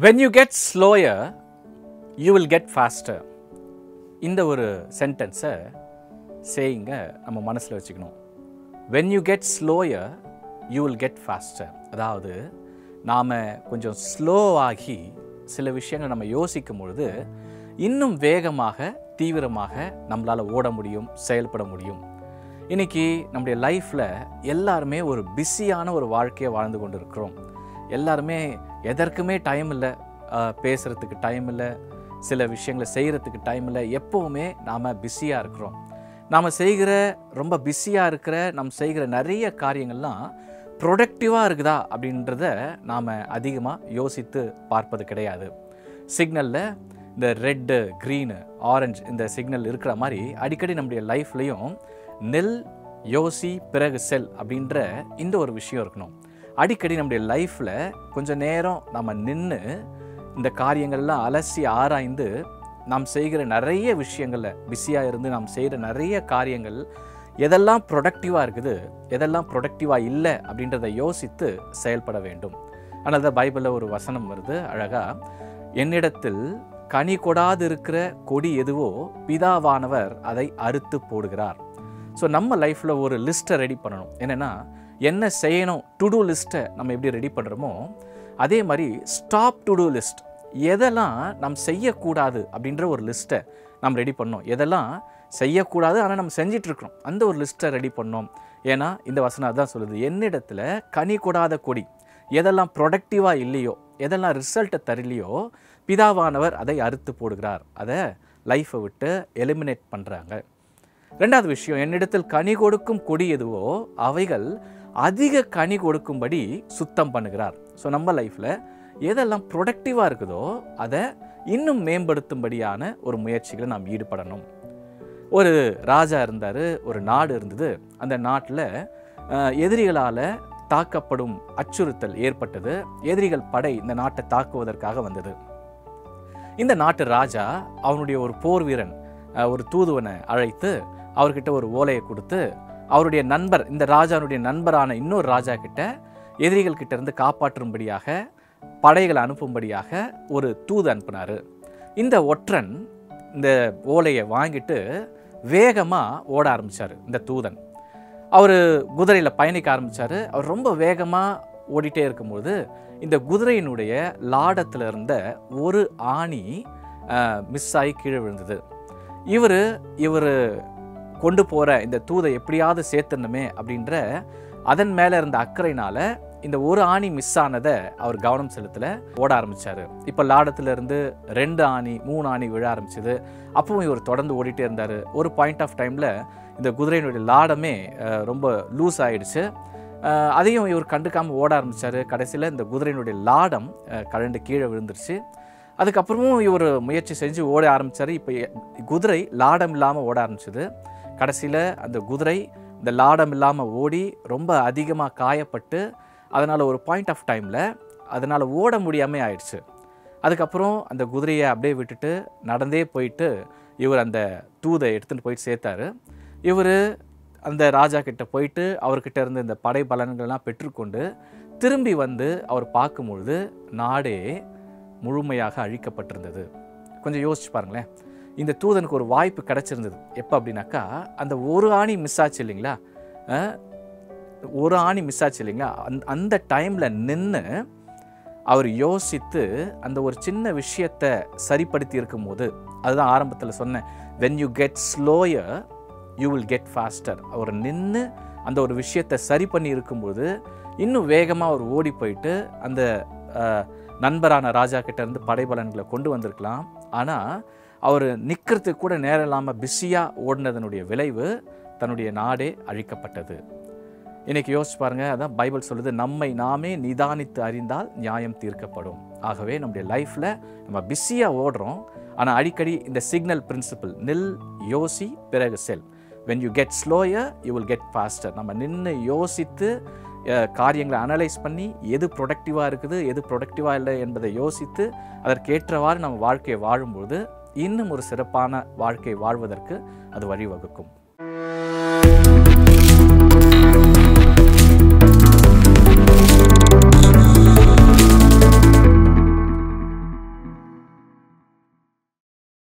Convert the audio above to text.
When you get slower, you will get faster. இந்த ஒரு சென்டென்ஸை சேயிங்க நம்ம மனசில் வச்சுக்கணும். When you get slower, you will get faster. அதாவது நாம் கொஞ்சம் ஸ்லோவாகி சில விஷயங்களை நம்ம யோசிக்கும் பொழுது இன்னும் வேகமாக தீவிரமாக நம்மளால் ஓட முடியும், செயல்பட முடியும். இன்றைக்கி நம்முடைய லைஃப்பில் எல்லாருமே ஒரு பிஸியான ஒரு வாழ்க்கையை வாழ்ந்து கொண்டு இருக்கிறோம். எல்லாருமே எதற்குமே டைம் இல்லை, பேசுகிறதுக்கு டைம் இல்லை, சில விஷயங்களை செய்கிறதுக்கு டைம் இல்லை. எப்போவுமே நாம் பிஸியாக இருக்கிறோம். நாம் செய்கிற ரொம்ப பிஸியாக இருக்கிற செய்கிற நிறைய காரியங்கள்லாம் ப்ரொடக்டிவாக இருக்குதா அப்படின்றத நாம் அதிகமாக யோசித்து பார்ப்பது கிடையாது. சிக்னலில் இந்த ரெட்டு, க்ரீனு, ஆரஞ்சு இந்த சிக்னல் இருக்கிற மாதிரி அடிக்கடி நம்முடைய லைஃப்லேயும் நெல், யோசி, பிறகு செல் அப்படின்ற இந்த ஒரு விஷயம் இருக்கணும். அடிக்கடி நம்முடைய லைஃப்பில் கொஞ்சம் நேரம் நம்ம நின்று இந்த காரியங்கள்லாம் அலசி ஆராய்ந்து நாம் செய்கிற நிறைய விஷயங்களில் பிஸியாக இருந்து நாம் செய்கிற நிறைய காரியங்கள் எதெல்லாம் ப்ரொடக்டிவாக இருக்குது, எதெல்லாம் ப்ரொடக்டிவாக இல்லை அப்படின்றத யோசித்து செயல்பட வேண்டும். ஆனால் தான் பைபிளில் ஒரு வசனம் வருது அழகாக, என்னிடத்தில் கனி கொடாது இருக்கிற கொடி எதுவோ பிதாவானவர் அதை அறுத்து போடுகிறார். ஸோ நம்ம லைஃப்பில் ஒரு லிஸ்ட்டை ரெடி பண்ணணும். என்னென்னா, என்ன செய்யணும், டு டூ லிஸ்ட்டை நம்ம எப்படி ரெடி பண்ணுறோமோ அதே மாதிரி ஸ்டாப் டு டூ லிஸ்ட், எதெல்லாம் நம்ம செய்யக்கூடாது அப்படின்ற ஒரு லிஸ்ட்டை நம்ம ரெடி பண்ணோம். எதெல்லாம் செய்யக்கூடாது ஆனால் நம்ம செஞ்சிட்ருக்கிறோம், அந்த ஒரு லிஸ்ட்டை ரெடி பண்ணோம். ஏன்னா இந்த வசனம் அதுதான் சொல்லுது, என்னிடத்தில் கனி கொடாத கொடி, எதெல்லாம் ப்ரொடக்டிவாக இல்லையோ, எதெல்லாம் ரிசல்ட்டை தரலையோ பிதாவானவர் அதை அறுத்து போடுகிறார். அதை லைஃப்பை விட்டு எலிமினேட் பண்ணுறாங்க. ரெண்டாவது விஷயம், என்னிடத்தில் கனி கொடுக்கும் கொடி எதுவோ அவைகள் அதிக கனி கொடுக்கும்படி சுத்தம் பண்ணுகிறார். ஸோ நம்ம லைஃப்பில் எதெல்லாம் ப்ரொடக்டிவாக இருக்குதோ அதை இன்னும் மேம்படுத்தும்படியான ஒரு முயற்சிகளை நாம் ஈடுபடணும். ஒரு ராஜா இருந்தார், ஒரு நாடு இருந்தது. அந்த நாட்டில் எதிரிகளால் தாக்கப்படும் அச்சுறுத்தல் ஏற்பட்டது. எதிரிகள் படை இந்த நாட்டை தாக்குவதற்காக வந்தது. இந்த நாட்டு ராஜா அவனுடைய ஒரு போர் வீரன், ஒரு தூதுவனை அழைத்து அவர்கிட்ட ஒரு ஓலையை கொடுத்து அவருடைய நண்பர், இந்த ராஜாவுடைய நண்பரான இன்னொரு ராஜா கிட்ட எதிரிகள் கிட்ட இருந்து காப்பாற்றும்படியாக, படைகளை அனுப்பும்படியாக ஒரு தூது அனுப்பினார். இந்த ஒற்றன் இந்த ஓலையை வாங்கிட்டு வேகமாக ஓட ஆரம்பித்தார். இந்த தூதன் அவர் குதிரையில் பயணிக்க ஆரம்பித்தார். அவர் ரொம்ப வேகமாக ஓடிட்டே இருக்கும்போது இந்த குதிரையினுடைய லாடத்தில் இருந்த ஒரு ஆணி மிஸ் ஆகி கீழே விழுந்தது. இவர் கொண்டு போகிற இந்த தூதை எப்படியாவது சேர்த்துணுமே அப்படின்ற அதன் மேலே இருந்த அக்கறையினால் இந்த ஒரு ஆணி மிஸ் ஆனதை அவர் கவனம் செலுத்தலை, ஓட ஆரம்பித்தார். இப்போ லாடத்தில் இருந்து 2 ஆணி 3 ஆணி விழ ஆரம்பிச்சிது. அப்பவும் இவர் தொடர்ந்து ஓடிட்டே இருந்தார். ஒரு பாயிண்ட் ஆஃப் டைமில் இந்த குதிரையினுடைய லாடமே ரொம்ப லூஸ் ஆகிடுச்சு. அதையும் இவர் கண்டுக்காமல் ஓட ஆரம்பித்தார். கடைசியில் இந்த குதிரையினுடைய லாடம் கழண்டு கீழே விழுந்துருச்சு. அதுக்கப்புறமும் இவர் முயற்சி செஞ்சு ஓட ஆரம்பித்தார். இப்போ குதிரை லாடம் இல்லாமல் ஓட ஆரம்பிச்சிது. கடைசியில் அந்த குதிரை இந்த லாடம் இல்லாமல் ஓடி ரொம்ப அதிகமாக காயப்பட்டு அதனால் ஒரு பாயிண்ட் ஆஃப் டைமில் அதனால் ஓட முடியாமல் ஆயிடுச்சு. அதுக்கப்புறம் அந்த குதிரையை அப்படியே விட்டுட்டு நடந்தே போயிட்டு இவர் அந்த தூதை எடுத்துகிட்டு போயிட்டு சேர்த்தார். இவர் அந்த ராஜா கிட்ட போயிட்டு அவர்கிட்ட இருந்து இந்த படை பலன்கள்லாம் பெற்றுக்கொண்டு திரும்பி வந்து அவர் பார்க்கும்பொழுது நாடே முழுமையாக அழிக்கப்பட்டிருந்தது. கொஞ்சம் யோசிச்சு பாருங்களேன். இந்த தூதனுக்கு ஒரு வாய்ப்பு கிடச்சிருந்தது. எப்போ அப்படின்னாக்கா, அந்த ஒரு ஆணி மிஸ் ஆச்சு இல்லைங்களா, ஒரு ஆணி மிஸ் ஆச்சு இல்லைங்களா, அந்த டைமில் நின்று அவர் யோசித்து அந்த ஒரு சின்ன விஷயத்தை சரிப்படுத்தி இருக்கும்போது, அதுதான் ஆரம்பத்தில் சொன்னேன், when you get slower you will get faster. அவர் நின்று அந்த ஒரு விஷயத்தை சரி பண்ணி இருக்கும்போது இன்னும் வேகமாக அவர் ஓடி போயிட்டு அந்த நண்பரான ராஜா கிட்ட இருந்து படைபலன்களை கொண்டு வந்திருக்கலாம். ஆனால் அவர் நிற்கிறதுக்கு கூட நேரம் இல்லாமல் பிஸியாக ஓடினதனுடைய விளைவு தன்னுடைய நாடே அழிக்கப்பட்டது. இன்றைக்கி யோசிச்சு பாருங்கள், அதான் பைபிள் சொல்லுது, நம்மை நாமே நிதானித்து அறிந்தால் நியாயம் தீர்க்கப்படும். ஆகவே நம்முடைய லைஃப்பில் நம்ம பிஸியாக ஓடுறோம். ஆனால் அடிக்கடி இந்த சிக்னல் பிரின்சிபல், நில், யோசி, பிறகு செல். when you get slower you will get faster. நம்ம நின்று யோசித்து காரியங்களை அனலைஸ் பண்ணி எது ப்ரொடக்டிவாக இருக்குது, எது ப்ரொடக்டிவாக இல்லை என்பதை யோசித்து அதற்கேற்றவாறு நம்ம வாழ்க்கையை வாழும்போது இன்னும் ஒரு சிறப்பான வாழ்க்கை வாழ்வதற்கு அது வழிவகுக்கும்.